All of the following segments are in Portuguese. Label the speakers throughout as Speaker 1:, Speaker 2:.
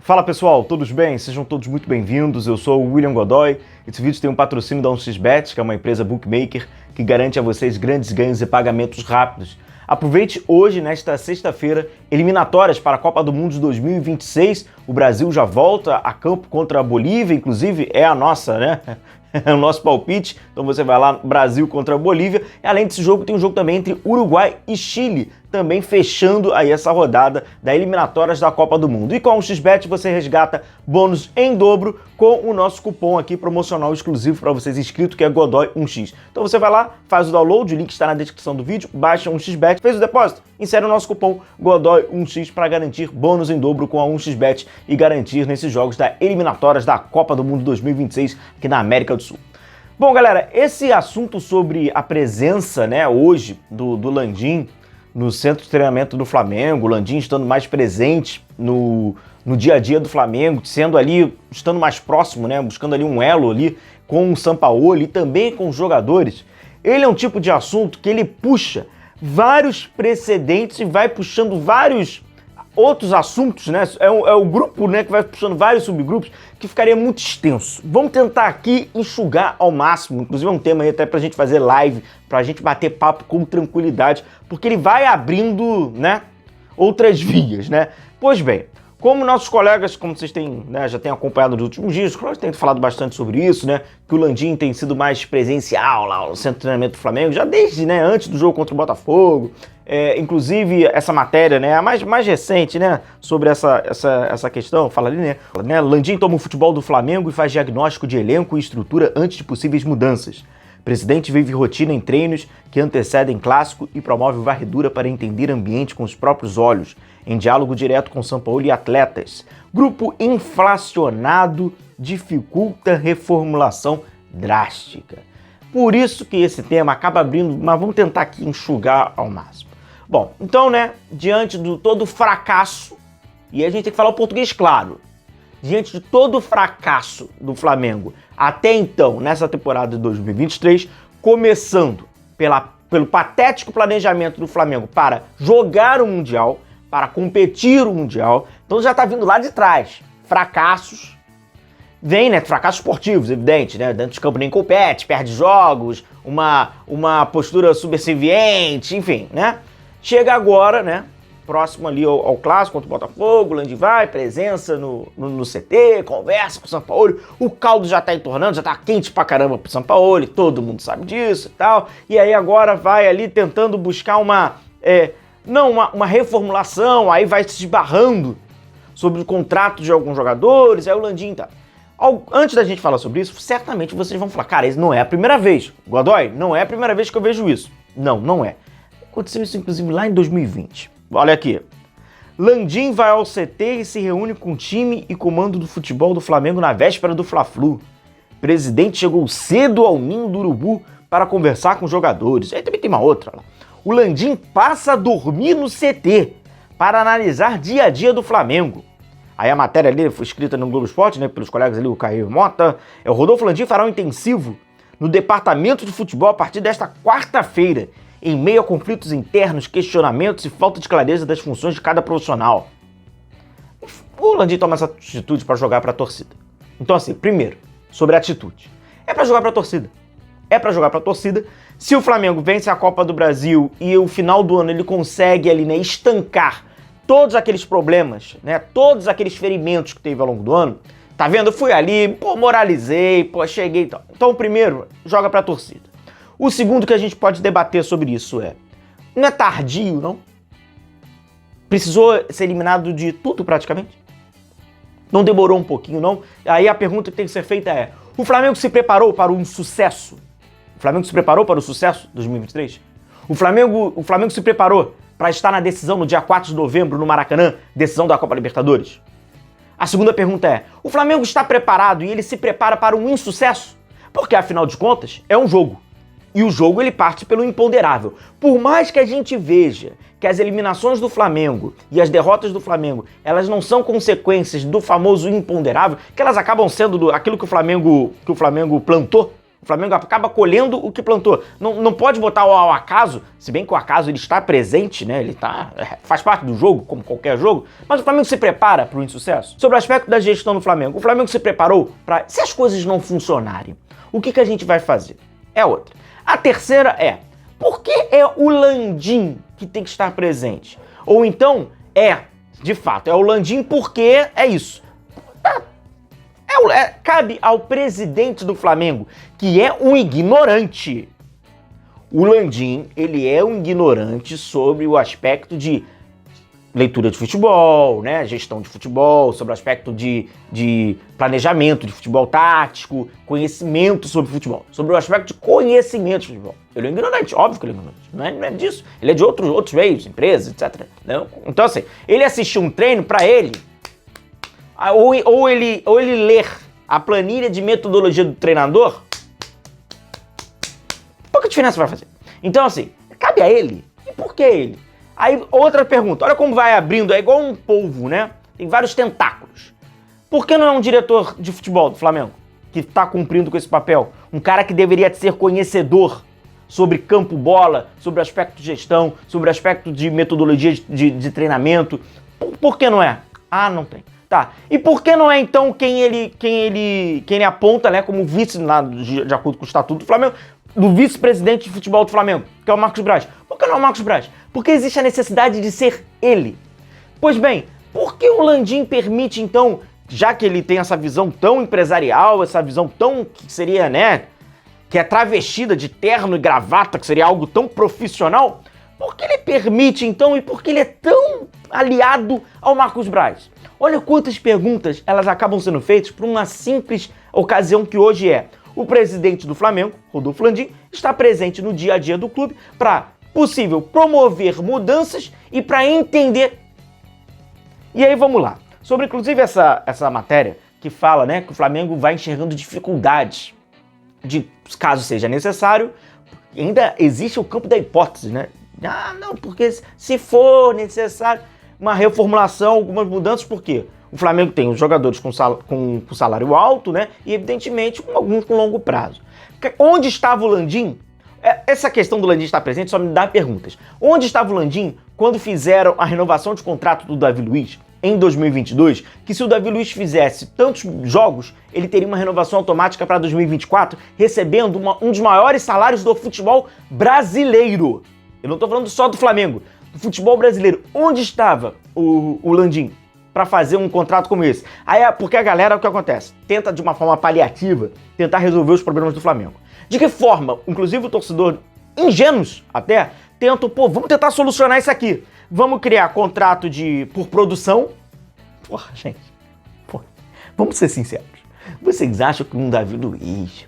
Speaker 1: Fala pessoal, todos bem? Sejam todos muito bem-vindos, eu sou o William Godoy. Esse vídeo tem um patrocínio da 1xBet, que é uma empresa bookmaker que garante a vocês grandes ganhos e pagamentos rápidos. Aproveite hoje, nesta sexta-feira, eliminatórias para a Copa do Mundo de 2026. O Brasil já volta a campo contra a Bolívia, inclusive é a nossa, né? É o nosso palpite, então você vai lá, Brasil contra a Bolívia. E além desse jogo, tem um jogo também entre Uruguai e Chile, também fechando aí essa rodada da eliminatórias da Copa do Mundo. E com a 1xBet você resgata bônus em dobro com o nosso cupom aqui promocional exclusivo para vocês inscritos, que é Godoy1x. Então você vai lá, faz o download, o link está na descrição do vídeo, baixa 1xBet, fez o depósito, insere o nosso cupom Godoy1x para garantir bônus em dobro com a 1xBet e garantir nesses jogos da eliminatórias da Copa do Mundo 2026 aqui na América do Sul. Bom, galera, esse assunto sobre a presença, né, hoje do Landim no centro de treinamento do Flamengo, o Landim estando mais presente no dia a dia do Flamengo, estando mais próximo, né, buscando ali um elo ali com o Sampaoli e também com os jogadores. Ele é um tipo de assunto que ele puxa vários precedentes e vai puxando vários outros assuntos, né? É o grupo, né, que vai puxando vários subgrupos, que ficaria muito extenso. Vamos tentar aqui enxugar ao máximo, inclusive é um tema aí até pra gente fazer live, pra gente bater papo com tranquilidade, porque ele vai abrindo, né, outras vias, né? Pois bem, como nossos colegas, como vocês têm, né, já têm acompanhado nos últimos dias, os colegas têm falado bastante sobre isso, né, que o Landim tem sido mais presencial lá no centro de treinamento do Flamengo, já desde, né, antes do jogo contra o Botafogo. Inclusive essa matéria, né, a mais recente, né, sobre essa questão, fala ali, né, Landim toma o futebol do Flamengo e faz diagnóstico de elenco e estrutura antes de possíveis mudanças. Presidente vive rotina em treinos que antecedem clássico e promove varredura para entender ambiente com os próprios olhos, em diálogo direto com Sampaoli e atletas. Grupo inflacionado dificulta reformulação drástica. Por isso que esse tema acaba abrindo, mas vamos tentar aqui enxugar ao máximo. Bom, então, né, diante de todo o fracasso, e a gente tem que falar o português claro, diante de todo o fracasso do Flamengo até então, nessa temporada de 2023, começando pelo patético planejamento do Flamengo para jogar o Mundial, para competir o Mundial, então já tá vindo lá de trás. Fracassos, vem, né, fracassos esportivos, evidente, né, dentro de campo nem compete, perde jogos, uma postura subserviente, enfim, né. Chega agora, né, próximo ali ao clássico contra o Botafogo, o Landim vai, presença no CT, conversa com o Sampaoli, o caldo já tá entornando, já tá quente pra caramba pro Sampaoli, todo mundo sabe disso e tal, e aí agora vai ali tentando buscar uma reformulação, aí vai se esbarrando sobre o contrato de alguns jogadores, aí o Landim tá. Antes da gente falar sobre isso, certamente vocês vão falar, cara, isso não é a primeira vez. Godoy, não é a primeira vez que eu vejo isso. Não, não é. Aconteceu isso, inclusive, lá em 2020. Olha aqui. Landim vai ao CT e se reúne com o time e comando do futebol do Flamengo na véspera do Fla-Flu. Presidente chegou cedo ao ninho do Urubu para conversar com os jogadores. Aí também tem uma outra lá. O Landim passa a dormir no CT para analisar dia a dia do Flamengo. Aí a matéria ali foi escrita no Globo Esporte, né, pelos colegas ali, o Caio Mota. O Rodolfo Landim fará um intensivo no departamento de futebol a partir desta quarta-feira, em meio a conflitos internos, questionamentos e falta de clareza das funções de cada profissional. O Landim toma essa atitude para jogar para a torcida. Então assim, primeiro, sobre a atitude. É para jogar para a torcida. É para jogar para a torcida. Se o Flamengo vence a Copa do Brasil e o final do ano ele consegue ali, né, estancar todos aqueles problemas, né, todos aqueles ferimentos que teve ao longo do ano, tá vendo? Eu fui ali, moralizei, cheguei e tal. Então, primeiro, joga para a torcida. O segundo que a gente pode debater sobre isso não é tardio, não? Precisou ser eliminado de tudo praticamente? Não demorou um pouquinho, não? Aí a pergunta que tem que ser feita é, o Flamengo se preparou para um sucesso? O Flamengo se preparou para o sucesso de 2023? O Flamengo se preparou para estar na decisão no dia 4 de novembro no Maracanã, decisão da Copa Libertadores? A segunda pergunta é, o Flamengo está preparado e ele se prepara para um insucesso? Porque, afinal de contas, é um jogo. E o jogo ele parte pelo imponderável. Por mais que a gente veja que as eliminações do Flamengo e as derrotas do Flamengo, elas não são consequências do famoso imponderável, que elas acabam sendo aquilo que o Flamengo plantou, O Flamengo acaba colhendo o que plantou. Não pode botar ao acaso, se bem que o acaso ele está presente, né? Ele faz parte do jogo, como qualquer jogo, mas o Flamengo se prepara para o insucesso. Sobre o aspecto da gestão do Flamengo, o Flamengo se preparou para, se as coisas não funcionarem, o que a gente vai fazer? É outra. A terceira é, por que é o Landim que tem que estar presente? Ou então, de fato, é o Landim porque é isso. Cabe ao presidente do Flamengo, que é um ignorante. O Landim, ele é um ignorante sobre o aspecto de leitura de futebol, né, gestão de futebol, sobre o aspecto de planejamento de futebol tático, conhecimento sobre futebol, sobre o aspecto de conhecimento de futebol. Ele é um ignorante, óbvio que ele é ignorante, não é disso. Ele é de outros meios, empresas, etc. Não? Então, assim, ele assistiu um treino para ele, ou ele ler a planilha de metodologia do treinador, pouca diferença vai fazer. Então, assim, cabe a ele. E por que ele? Aí, outra pergunta. Olha como vai abrindo, é igual um polvo, né? Tem vários tentáculos. Por que não é um diretor de futebol do Flamengo que está cumprindo com esse papel? Um cara que deveria ser conhecedor sobre campo-bola, sobre aspecto de gestão, sobre aspecto de metodologia de treinamento. Por que não é? Ah, não tem. Tá. E por que não é, então, quem ele aponta, né, como vice, de acordo com o Estatuto do Flamengo, do vice-presidente de futebol do Flamengo, que é o Marcos Braz? Por que não é o Marcos Braz? Porque existe a necessidade de ser ele. Pois bem, por que o Landim permite, então, já que ele tem essa visão tão empresarial, essa visão tão, que seria, né, que é travestida de terno e gravata, que seria algo tão profissional, por que ele permite, então, e por que ele é tão aliado ao Marcos Braz? Olha quantas perguntas elas acabam sendo feitas por uma simples ocasião que hoje é: o presidente do Flamengo, Rodolfo Landim, está presente no dia a dia do clube para possível promover mudanças e para entender. E aí vamos lá. Sobre inclusive essa matéria que fala, né, que o Flamengo vai enxergando dificuldades de, caso seja necessário, ainda existe o campo da hipótese, né? Ah, não, porque se for necessário uma reformulação, algumas mudanças, por quê? O Flamengo tem os jogadores com salário alto, né? E, evidentemente, alguns com longo prazo. Onde estava o Landim? Essa questão do Landim estar presente só me dá perguntas. Onde estava o Landim quando fizeram a renovação de contrato do Davi Luiz em 2022? Que se o Davi Luiz fizesse tantos jogos, ele teria uma renovação automática para 2024, recebendo um dos maiores salários do futebol brasileiro. Eu não estou falando só do Flamengo, do futebol brasileiro. Onde estava o Landim para fazer um contrato como esse? Aí porque a galera, o que acontece? Tenta de uma forma paliativa, tentar resolver os problemas do Flamengo. De que forma? Inclusive o torcedor, ingênuos até, tentam, vamos tentar solucionar isso aqui. Vamos criar contrato por produção. Porra, gente, vamos ser sinceros. Vocês acham que um Davi Luiz,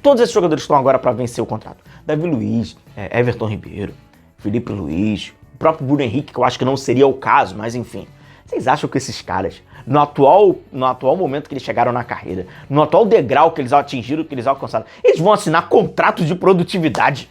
Speaker 1: todos esses jogadores estão agora para vencer o contrato? Davi Luiz, Everton Ribeiro, Felipe Luiz, o próprio Bruno Henrique, que eu acho que não seria o caso, mas enfim. Vocês acham que esses caras, no atual momento que eles chegaram na carreira, no atual degrau que eles atingiram, que eles alcançaram, eles vão assinar contratos de produtividade?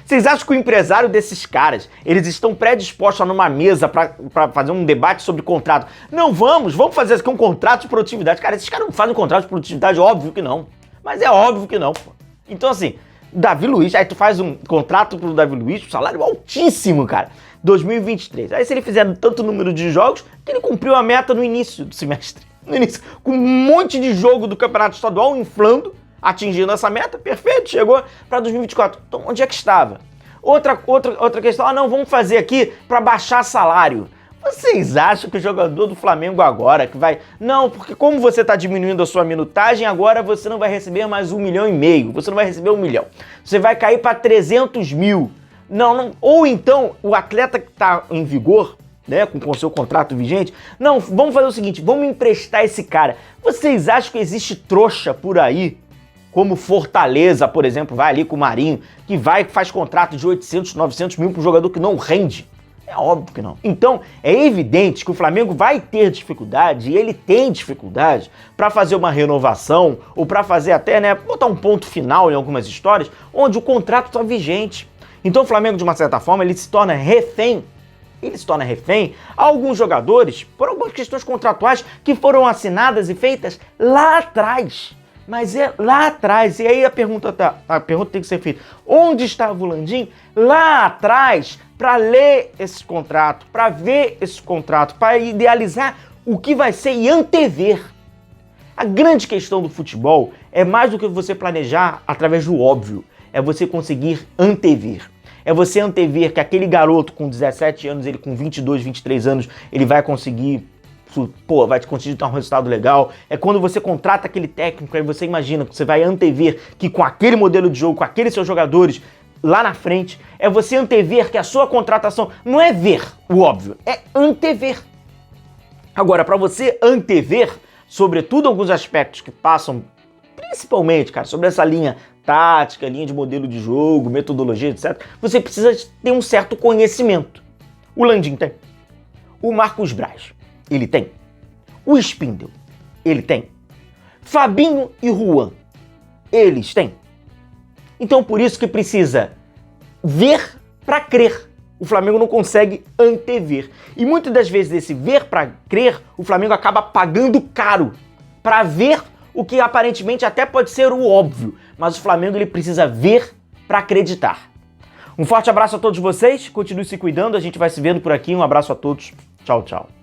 Speaker 1: Vocês acham que o empresário desses caras, eles estão predispostos a numa mesa para fazer um debate sobre contrato? Não, vamos fazer aqui um contrato de produtividade. Cara, esses caras não fazem um contrato de produtividade? Óbvio que não. Mas é óbvio que não, pô. Então, assim, Davi Luiz, aí tu faz um contrato pro Davi Luiz, um salário altíssimo, cara, 2023. Aí se ele fizer tanto número de jogos, que ele cumpriu a meta no início do semestre. No início, com um monte de jogo do Campeonato Estadual inflando, atingindo essa meta, perfeito, chegou para 2024. Então, onde é que estava? Outra questão, não, vamos fazer aqui para baixar salário. Vocês acham que o jogador do Flamengo agora que vai... Não, porque como você está diminuindo a sua minutagem, agora você não vai receber mais 1,5 milhão, você não vai receber 1 milhão. Você vai cair para 300 mil. Não. Ou então, o atleta que está em vigor, né, com o seu contrato vigente, não, vamos fazer o seguinte, vamos emprestar esse cara. Vocês acham que existe trouxa por aí, como Fortaleza, por exemplo, vai ali com o Marinho, que faz contrato de 800, 900 mil para um jogador que não rende? É óbvio que não. Então, é evidente que o Flamengo vai ter dificuldade, e ele tem dificuldade, para fazer uma renovação, ou para fazer até, né, botar um ponto final em algumas histórias, onde o contrato está vigente. Então o Flamengo, de uma certa forma, ele se torna refém a alguns jogadores por algumas questões contratuais que foram assinadas e feitas lá atrás. Mas é lá atrás, e aí a pergunta tem que ser feita, onde estava o Landim? Lá atrás, para ler esse contrato, para ver esse contrato, para idealizar o que vai ser e antever. A grande questão do futebol é mais do que você planejar através do óbvio, é você conseguir antever. É você antever que aquele garoto com 17 anos, ele com 22, 23 anos, ele vai conseguir dar um resultado legal. É quando você contrata aquele técnico, aí você imagina que você vai antever que com aquele modelo de jogo, com aqueles seus jogadores lá na frente, é você antever que a sua contratação não é ver o óbvio, é antever. Agora, para você antever, sobretudo alguns aspectos que passam, principalmente, cara, sobre essa linha tática, linha de modelo de jogo, metodologia, etc., você precisa ter um certo conhecimento. O Landim tem. O Marcos Braz, ele tem. O Spindel, ele tem. Fabinho e Juan, eles têm. Então, por isso que precisa ver para crer. O Flamengo não consegue antever. E muitas das vezes esse ver para crer, o Flamengo acaba pagando caro para ver o que aparentemente até pode ser o óbvio. Mas o Flamengo ele precisa ver para acreditar. Um forte abraço a todos vocês. Continue se cuidando. A gente vai se vendo por aqui. Um abraço a todos. Tchau, tchau.